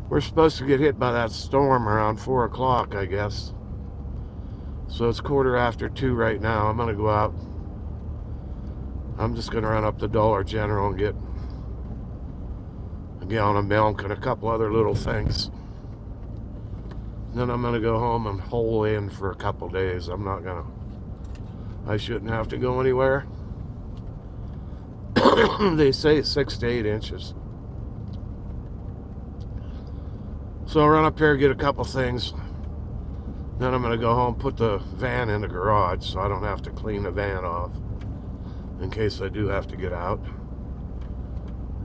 We're supposed to get hit by that storm around 4 o'clock, I guess. So it's 2:15 right now. I'm going to go out. I'm just going to run up to Dollar General and get a gallon of milk and a couple other little things. Then I'm going to go home and hole in for a couple days. I'm not going to. I shouldn't have to go anywhere. They say 6 to 8 inches. So I'll run up here, get a couple things. Then I'm going to go home, put the van in the garage so I don't have to clean the van off in case I do have to get out.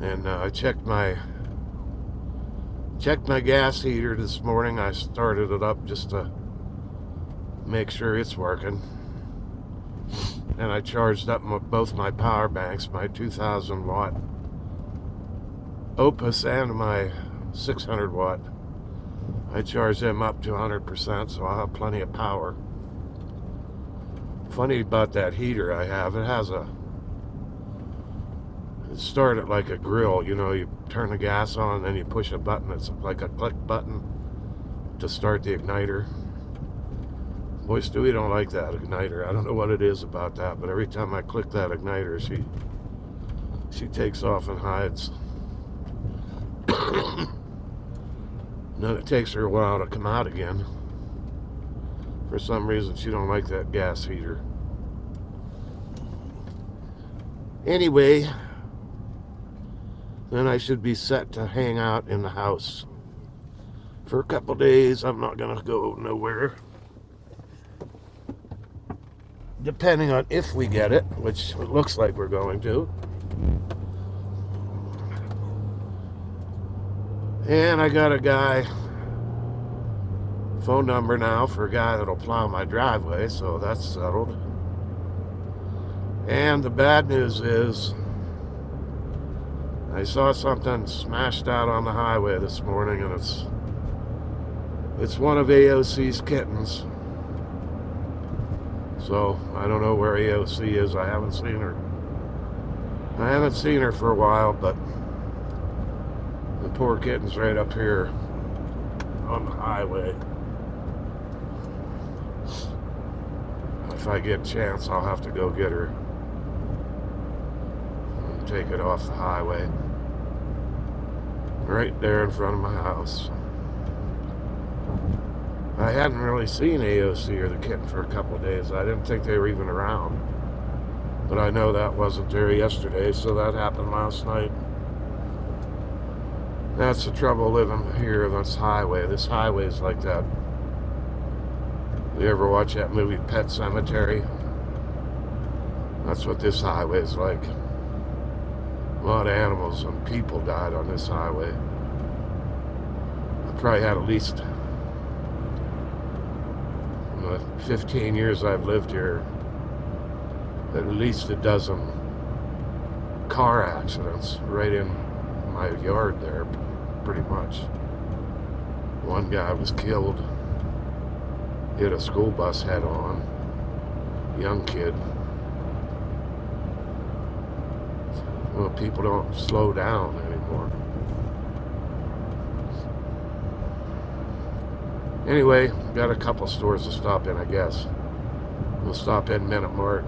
And I checked my gas heater this morning. I started it up just to make sure it's working. And I charged up both my power banks, my 2,000 watt Opus and my 600 watt. I charged them up to 100%, so I'll have plenty of power. Funny about that heater I have, it started like a grill. You know, you turn the gas on and then you push a button. It's like a click button to start the igniter. Boy, Stewie don't like that igniter. I don't know what it is about that, but every time I click that igniter, she takes off and hides. Then it takes her a while to come out again. For some reason, she don't like that gas heater. Anyway, then I should be set to hang out in the house for a couple days. I'm not gonna go nowhere. Depending on if we get it, which it looks like we're going to. And I got a guy phone number now for a guy that'll plow my driveway, so that's settled. And the bad news is I saw something smashed out on the highway this morning, and it's one of AOC's kittens. So I don't know where AOC is. I haven't seen her. I haven't seen her for a while, but the poor kitten's right up here on the highway. If I get a chance, I'll have to go get her and take it off the highway. Right there in front of my house. I hadn't really seen AOC or the kitten for a couple of days. I didn't think they were even around. But I know that wasn't there yesterday, so that happened last night. That's the trouble living here on this highway. This highway is like that. You ever watch that movie Pet Sematary? That's what this highway is like. A lot of animals and people died on this highway. I probably had at least, in the 15 years I've lived here, at least a dozen car accidents right in my yard there, pretty much. One guy was killed. Hit a school bus head on. Young kid. Well, people don't slow down anymore. Anyway, got a couple stores to stop in, I guess. We'll stop in Minute Mart.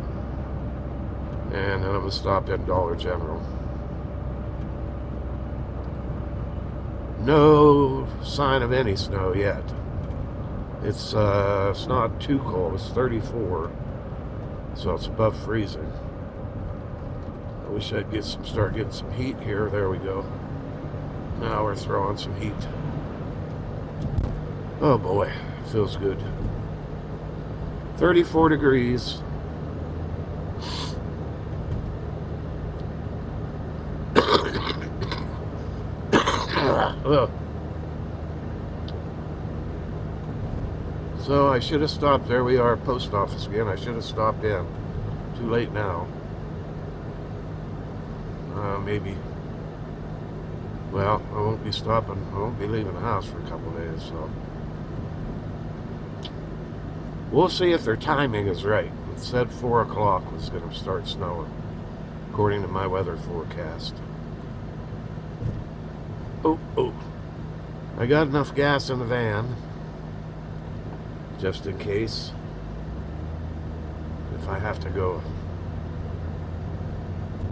And then I'm going to stop in Dollar General. No sign of any snow yet. It's not too cold. It's 34, so it's above freezing. I wish I'd start getting some heat here. There we go. Now we're throwing some heat. Oh boy, feels good. 34 degrees. Ugh. So I should have stopped. There we are, post office again. I should have stopped in. Too late now. Maybe. Well, I won't be stopping. I won't be leaving the house for a couple of days, so. We'll see if their timing is right. It said 4 o'clock was going to start snowing, according to my weather forecast. Oh. I got enough gas in the van, just in case, if I have to go.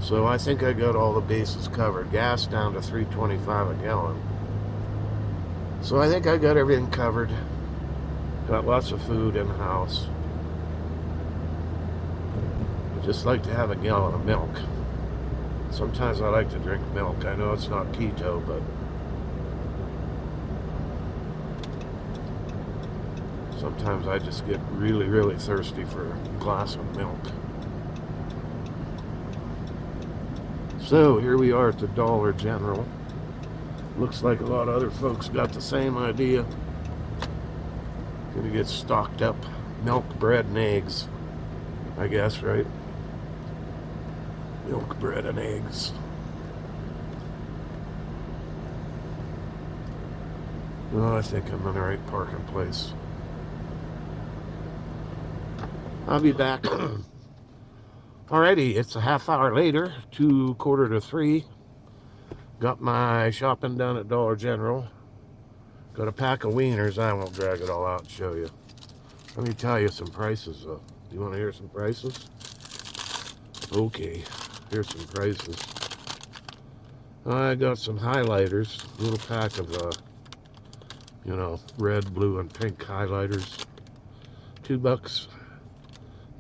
So I think I got all the bases covered. Gas down to $3.25 a gallon. So I think I got everything covered. Got lots of food in the house. I just like to have a gallon of milk. Sometimes I like to drink milk. I know it's not keto, but sometimes I just get really, really thirsty for a glass of milk. So here we are at the Dollar General. Looks like a lot of other folks got the same idea. Gonna get stocked up. Milk, bread, and eggs. I guess, right? Milk, bread, and eggs. Well, I think I'm in the right parking place. I'll be back. Alrighty, it's a half hour later, 2:45. Got my shopping done at Dollar General. Got a pack of wieners. I won't drag it all out and show you. Let me tell you some prices though. You want to hear some prices? Okay, here's some prices. I got some highlighters. A little pack of, red, blue, and pink highlighters. $2.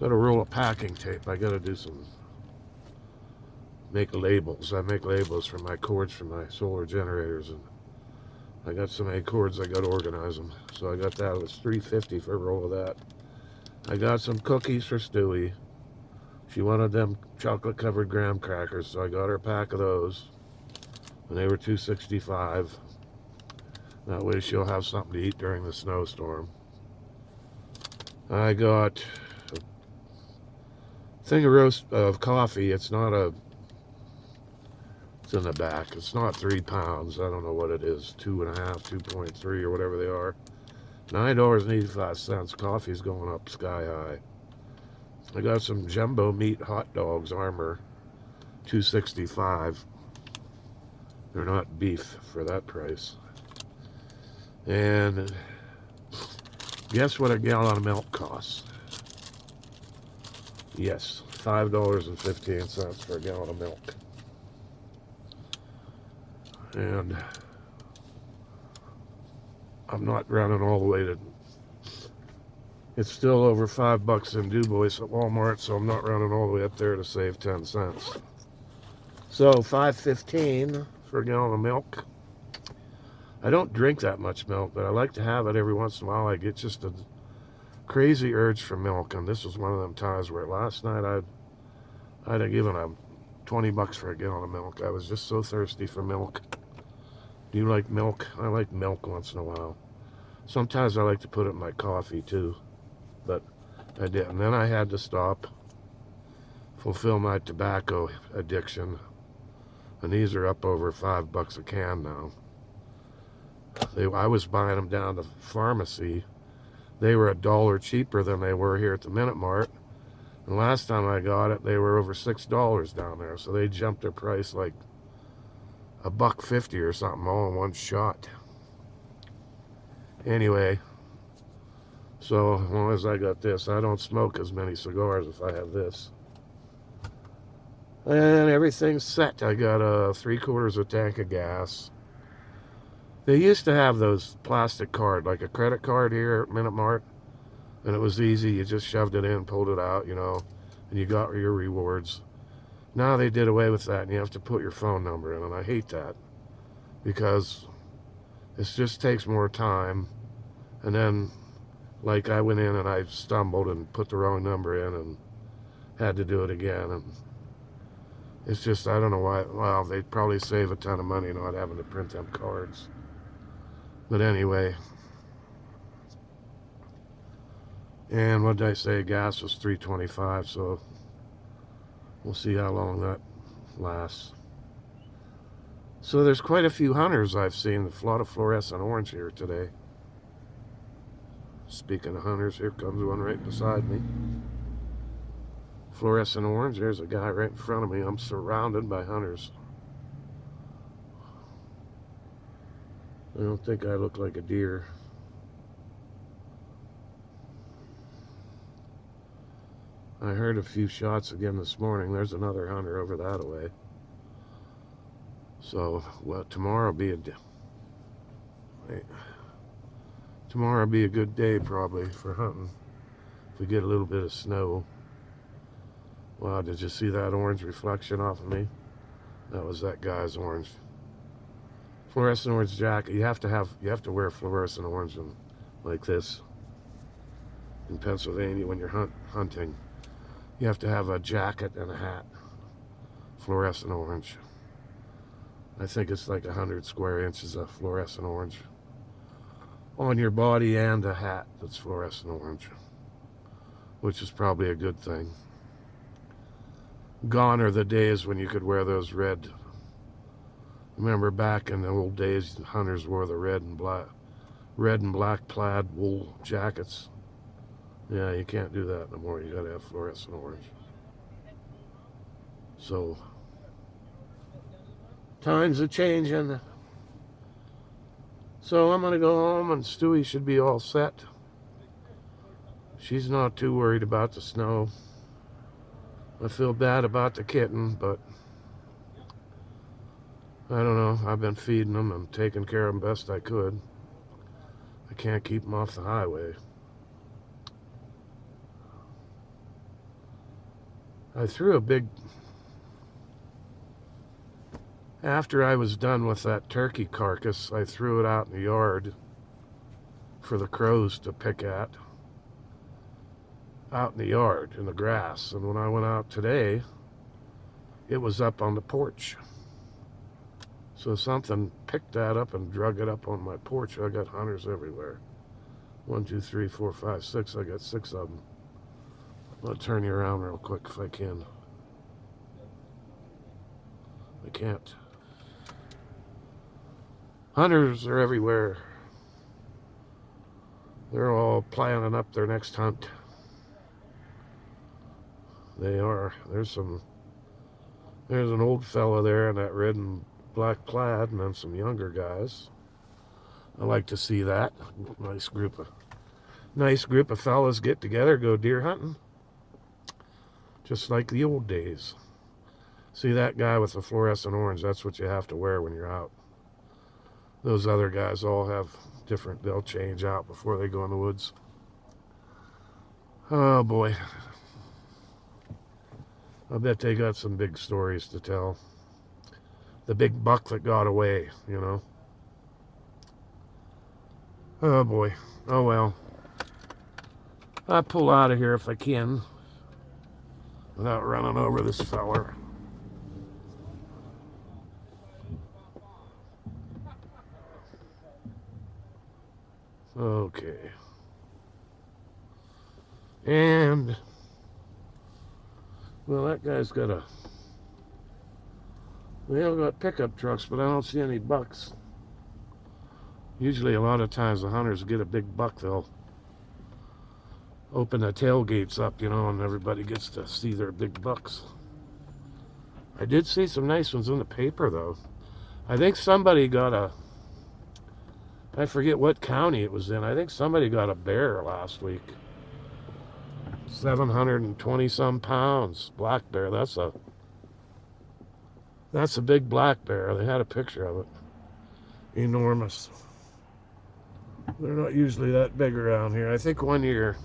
Got a roll of packing tape. I got to do some, make labels. I make labels for my cords for my solar generators, and I got so many cords I got to organize them. So I got that. It was $3.50 for a roll of that. I got some cookies for Stewie. She wanted them chocolate covered graham crackers, so I got her a pack of those, and they were $2.65. That way she'll have something to eat during the snowstorm. I got a thing of coffee. It's not a, it's in the back. It's not 3 pounds. I don't know what it is, 2.5, 2.3, or whatever they are. $9.85. Coffee's going up sky high. I got some jumbo meat hot dogs, Armor, $2.65. They're not beef for that price. And guess what a gallon of milk costs? Yes, $5.15 for a gallon of milk. And I'm not running all the way to, it's still over $5 in DuBois at Walmart, so I'm not running all the way up there to save 10 cents. So $5.15 for a gallon of milk. I don't drink that much milk, but I like to have it every once in a while. I get just a crazy urge for milk, and this was one of them times where last night I'd have given them $20 for a gallon of milk. I was just so thirsty for milk. Do you like milk? I like milk once in a while. Sometimes I like to put it in my coffee too, but I didn't. Then I had to stop, fulfill my tobacco addiction, and these are up over $5 a can now. I was buying them down the pharmacy. They were $1 cheaper than they were here at the Minute Mart. And last time I got it, they were over $6 down there. So they jumped their price like $1.50 or something all in one shot. Anyway, so as long as I got this, I don't smoke as many cigars if I have this. And everything's set. I got a 3/4 tank of gas. They used to have those plastic card, like a credit card here at Minute Mart, and it was easy. You just shoved it in, pulled it out, and you got your rewards. Now they did away with that, and you have to put your phone number in, and I hate that because it just takes more time. And then, like, I went in and I stumbled and put the wrong number in and had to do it again, and it's just, I don't know why. Well, they'd probably save a ton of money not having to print them cards. But anyway, and what did I say? Gas was $3.25, so we'll see how long that lasts. So there's quite a few hunters I've seen. A lot of fluorescent orange here today. Speaking of hunters, here comes one right beside me. Fluorescent orange, there's a guy right in front of me. I'm surrounded by hunters. I don't think I look like a deer. I heard a few shots again this morning. There's another hunter over that way. So, well, tomorrow will be a good day probably for hunting. If we get a little bit of snow. Wow, did you see that orange reflection off of me? That was that guy's orange. Fluorescent orange jacket. You have to wear fluorescent orange like this in Pennsylvania when you're hunting. You have to have a jacket and a hat. Fluorescent orange. I think it's like 100 square inches of fluorescent orange on your body and a hat that's fluorescent orange, which is probably a good thing. Gone are the days when you could wear those red. Remember back in the old days, hunters wore the red and black plaid wool jackets. Yeah, you can't do that no more. You gotta have fluorescent orange. So, times are changing. So I'm gonna go home and Stewie should be all set. She's not too worried about the snow. I feel bad about the kitten, but I don't know. I've been feeding them and taking care of them best I could. I can't keep them off the highway. I threw a big... After I was done with that turkey carcass, I threw it out in the yard for the crows to pick at. Out in the yard, in the grass. And when I went out today, it was up on the porch. So something picked that up and drug it up on my porch. I got hunters everywhere. 1, 2, 3, 4, 5, 6. I got 6 of them. I'll turn you around real quick if I can. I can't. Hunters are everywhere. They're all planning up their next hunt. They are. There's an old fella there in that red and black plaid, and then some younger guys. I like to see that. Nice group of fellas get together, go deer hunting. Just like the old days. See that guy with the fluorescent orange, that's what you have to wear when you're out. Those other guys all have different, they'll change out before they go in the woods. Oh boy. I bet they got some big stories to tell. The big buck that got away, you know. Oh boy. Oh well. I'll pull out of here if I can without running over this feller. Okay. And, well, that guy's got they all got pickup trucks, but I don't see any bucks. Usually a lot of times the hunters get a big buck, they'll open the tailgates up, you know, and everybody gets to see their big bucks. I did see some nice ones in the paper, though. I think somebody got I forget what county it was in. I think somebody got a bear last week. 720 some pounds. Black bear. That's a big black bear. They had a picture of it. Enormous. They're not usually that big around here. I think one year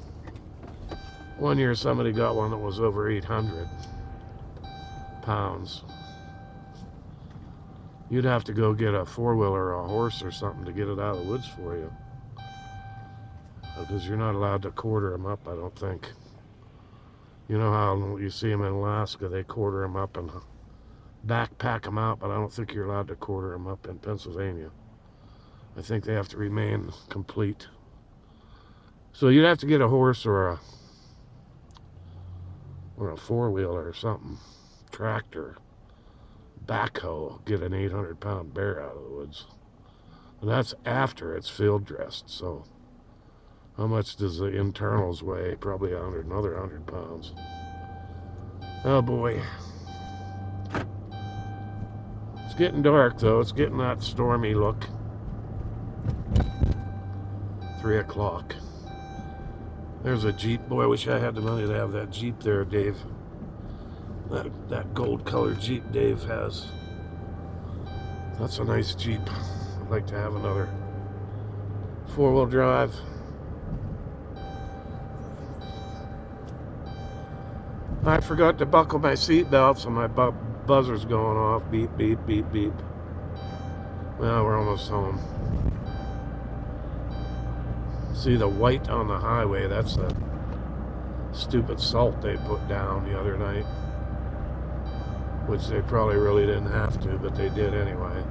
somebody got one that was over 800 pounds. You'd have to go get a four-wheeler or a horse or something to get it out of the woods for you. Because you're not allowed to quarter them up, I don't think. You know how you see them in Alaska, they quarter them up and backpack them out, but I don't think you're allowed to quarter them up in Pennsylvania. I think they have to remain complete. So you'd have to get a horse or a four-wheeler or something. Tractor. Backhoe, get an 800-pound bear out of the woods. And that's after it's field dressed, so how much does the internals weigh? Probably another 100 pounds. Oh boy. It's getting dark though. It's getting that stormy look. 3 o'clock. There's a Jeep. Boy, I wish I had the money to have that Jeep there, Dave. That gold colored Jeep Dave has. That's a nice Jeep. I'd like to have another 4-wheel drive. I forgot to buckle my seatbelt, so my buzzer's going off. Beep, beep, beep, beep. Well, we're almost home. See the white on the highway? That's the stupid salt they put down the other night. Which they probably really didn't have to, but they did anyway.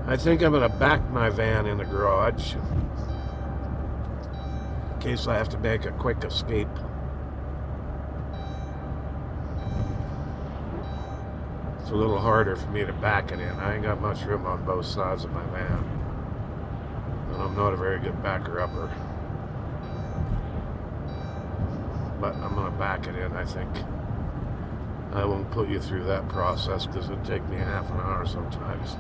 I think I'm going to back my van in the garage in case I have to make a quick escape. It's a little harder for me to back it in. I ain't got much room on both sides of my van. And I'm not a very good backer-upper. But I'm going to back it in, I think. I won't put you through that process because it'll take me half an hour sometimes.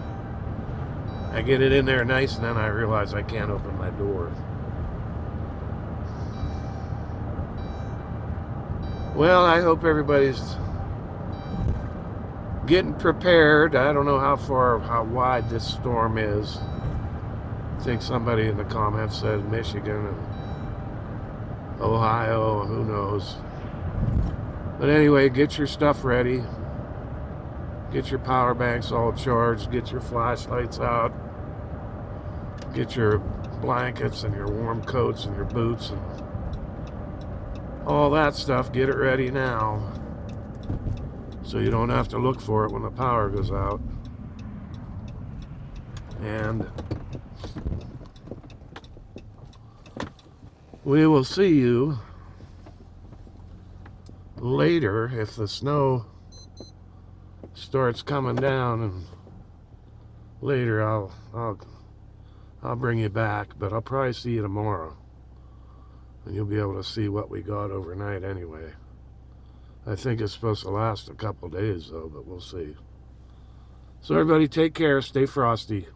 I get it in there nice and then I realize I can't open my door. Well, I hope everybody's getting prepared. I don't know how wide this storm is. I think somebody in the comments said Michigan and Ohio, who knows. But anyway, get your stuff ready. Get your power banks all charged. Get your flashlights out. Get your blankets and your warm coats and your boots and all that stuff. Get it ready now, so you don't have to look for it when the power goes out. And we will see you later if the snow starts coming down, and later I'll bring you back, but I'll probably see you tomorrow and you'll be able to see what we got overnight anyway. I think it's supposed to last a couple days though, but we'll see. So everybody take care, stay frosty.